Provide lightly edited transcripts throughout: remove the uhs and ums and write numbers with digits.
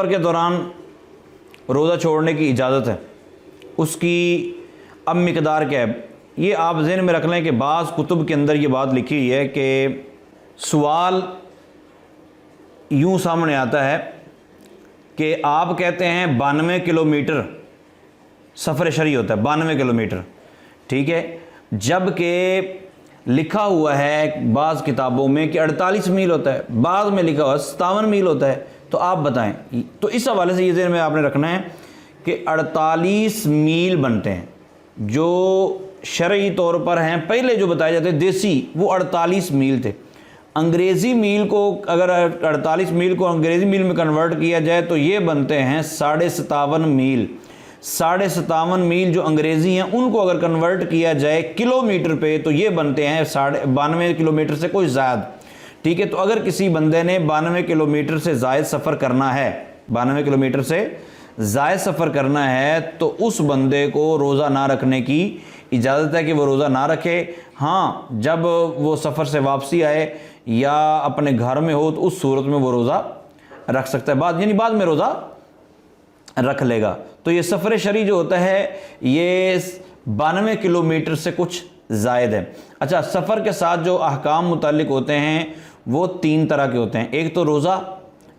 سفر کے دوران روزہ چھوڑنے کی اجازت ہے، اس کی اب مقدار کیا ہے؟ یہ آپ ذہن میں رکھ لیں کہ بعض کتب کے اندر یہ بات لکھی ہوئی ہے کہ سوال یوں سامنے آتا ہے کہ آپ کہتے ہیں 92 کلومیٹر سفر شرعی ہوتا ہے، 92 کلومیٹر، ٹھیک ہے، جبکہ لکھا ہوا ہے بعض کتابوں میں کہ 48 میل ہوتا ہے، بعض میں لکھا ہوا ہے 57 میل ہوتا ہے۔ تو آپ بتائیں، تو اس حوالے سے یہ ذہن میں آپ نے رکھنا ہے کہ 48 میل بنتے ہیں جو شرعی طور پر ہیں، پہلے جو بتائے جاتے دیسی وہ 48 میل تھے۔ انگریزی میل کو اگر 48 میل کو انگریزی میل میں کنورٹ کیا جائے تو یہ بنتے ہیں 57.5 میل۔ 57.5 میل جو انگریزی ہیں ان کو اگر کنورٹ کیا جائے کلومیٹر پہ تو یہ بنتے ہیں 92 کلومیٹر سے کوئی زائد، ٹھیک ہے۔ تو اگر کسی بندے نے 92 کلومیٹر سے زائد سفر کرنا ہے، 92 کلومیٹر سے زائد سفر کرنا ہے تو اس بندے کو روزہ نہ رکھنے کی اجازت ہے کہ وہ روزہ نہ رکھے۔ ہاں، جب وہ سفر سے واپسی آئے یا اپنے گھر میں ہو تو اس صورت میں وہ روزہ رکھ سکتا ہے، بعد میں روزہ رکھ لے گا۔ تو یہ سفر شرعی جو ہوتا ہے یہ 92 کلومیٹر سے کچھ زائد ہے۔ اچھا، سفر کے ساتھ جو احکام متعلق ہوتے ہیں وہ 3 طرح کے ہوتے ہیں، ایک تو روزہ،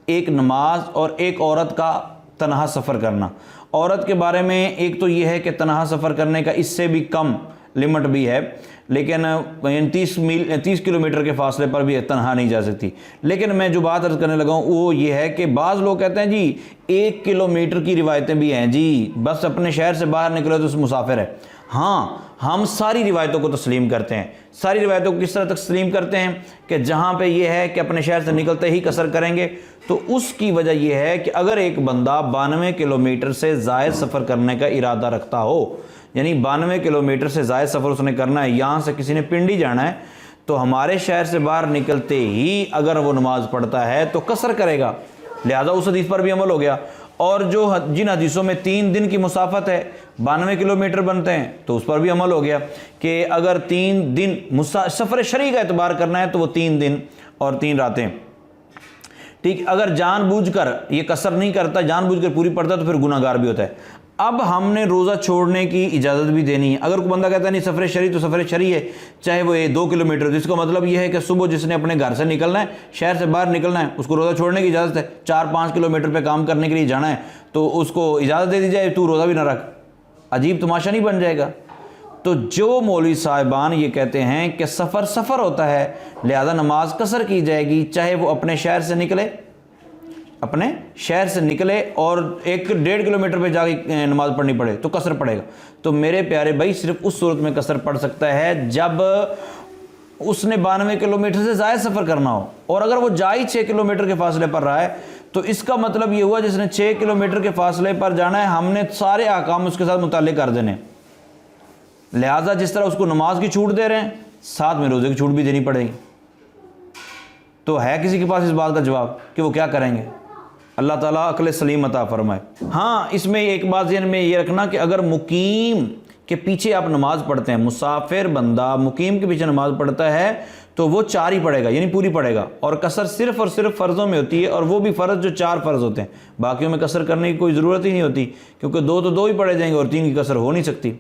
ایک نماز اور ایک عورت کا تنہا سفر کرنا۔ عورت کے بارے میں ایک تو یہ ہے کہ تنہا سفر کرنے کا اس سے بھی کم لمٹ بھی ہے، لیکن 30 کلومیٹر کے فاصلے پر بھی تنہا نہیں جا سکتی۔ لیکن میں جو بات عرض کرنے لگا ہوں وہ یہ ہے کہ بعض لوگ کہتے ہیں جی 1 کلومیٹر کی روایتیں بھی ہیں، جی بس اپنے شہر سے باہر نکلے تو مسافر ہے۔ ہاں، ہم ساری روایتوں کو تسلیم کرتے ہیں۔ ساری روایتوں کو کس طرح تسلیم کرتے ہیں کہ جہاں پہ یہ ہے کہ اپنے شہر سے نکلتے ہی قصر کریں گے، تو اس کی وجہ یہ ہے کہ اگر ایک بندہ 92 کلومیٹر سے زائد سفر کرنے کا ارادہ رکھتا ہو، یعنی 92 کلومیٹر سے زائد سفر اس نے کرنا ہے، یہاں سے کسی نے پنڈی جانا ہے تو ہمارے شہر سے باہر نکلتے ہی اگر وہ نماز پڑھتا ہے تو قصر کرے گا، لہذا اس حدیث پر بھی عمل ہو گیا۔ اور جو جن حدیثوں میں 3 دن کی مسافت ہے 92 کلومیٹر بنتے ہیں تو اس پر بھی عمل ہو گیا کہ اگر 3 دن سفر شرعی کا اعتبار کرنا ہے تو وہ 3 دن اور 3 راتیں، ٹھیک۔ اگر جان بوجھ کر یہ قصر نہیں کرتا، جان بوجھ کر پوری پڑتا تو پھر گناہ گار بھی ہوتا ہے۔ اب ہم نے روزہ چھوڑنے کی اجازت بھی دینی ہے۔ اگر کوئی بندہ کہتا ہے نہیں سفر شرعی تو سفر شرعی ہے، چاہے وہ 2 کلومیٹر، جس کا مطلب یہ ہے کہ صبح جس نے اپنے گھر سے نکلنا ہے، شہر سے باہر نکلنا ہے، اس کو روزہ چھوڑنے کی اجازت ہے۔ 4-5 کلومیٹر پہ کام کرنے کے لیے جانا ہے تو اس کو اجازت دے دی جائے تو روزہ بھی نہ رکھ، عجیب تماشا نہیں بن جائے گا؟ تو جو مولوی صاحبان یہ کہتے ہیں کہ سفر ہوتا ہے لہذا نماز قصر کی جائے گی، چاہے وہ اپنے شہر سے نکلے اور 1-1.5 کلومیٹر پہ جا کے نماز پڑھنی پڑے تو قصر پڑے گا۔ تو میرے پیارے بھائی صرف اس صورت میں قصر پڑ سکتا ہے جب اس نے 92 کلومیٹر سے زائد سفر کرنا ہو، اور اگر وہ جائے 6 کلومیٹر کے فاصلے پر رہا ہے تو اس کا مطلب یہ ہوا جس نے 6 کلومیٹر کے فاصلے پر جانا ہے ہم نے سارے احکام اس کے ساتھ متعلق کر دینے، لہٰذا جس طرح اس کو نماز کی چھوٹ دے رہے ہیں ساتھ میں روزے کی چھوٹ بھی دینی پڑے گی۔ تو ہے کسی کے پاس اس بات کا جواب کہ وہ کیا کریں گے؟ اللہ تعالیٰ عقل سلیم عطا فرمائے۔ ہاں، اس میں ایک بات ذہن میں یہ رکھنا کہ اگر مقیم کے پیچھے آپ نماز پڑھتے ہیں، مسافر بندہ مقیم کے پیچھے نماز پڑھتا ہے تو وہ 4 ہی پڑھے گا، یعنی پوری پڑھے گا، اور قصر صرف اور صرف فرضوں میں ہوتی ہے، اور وہ بھی فرض جو 4 فرض ہوتے ہیں، باقیوں میں قصر کرنے کی کوئی ضرورت ہی نہیں ہوتی کیونکہ 2 تو 2 ہی پڑھے جائیں گے اور 3 کی قصر ہو نہیں سکتی۔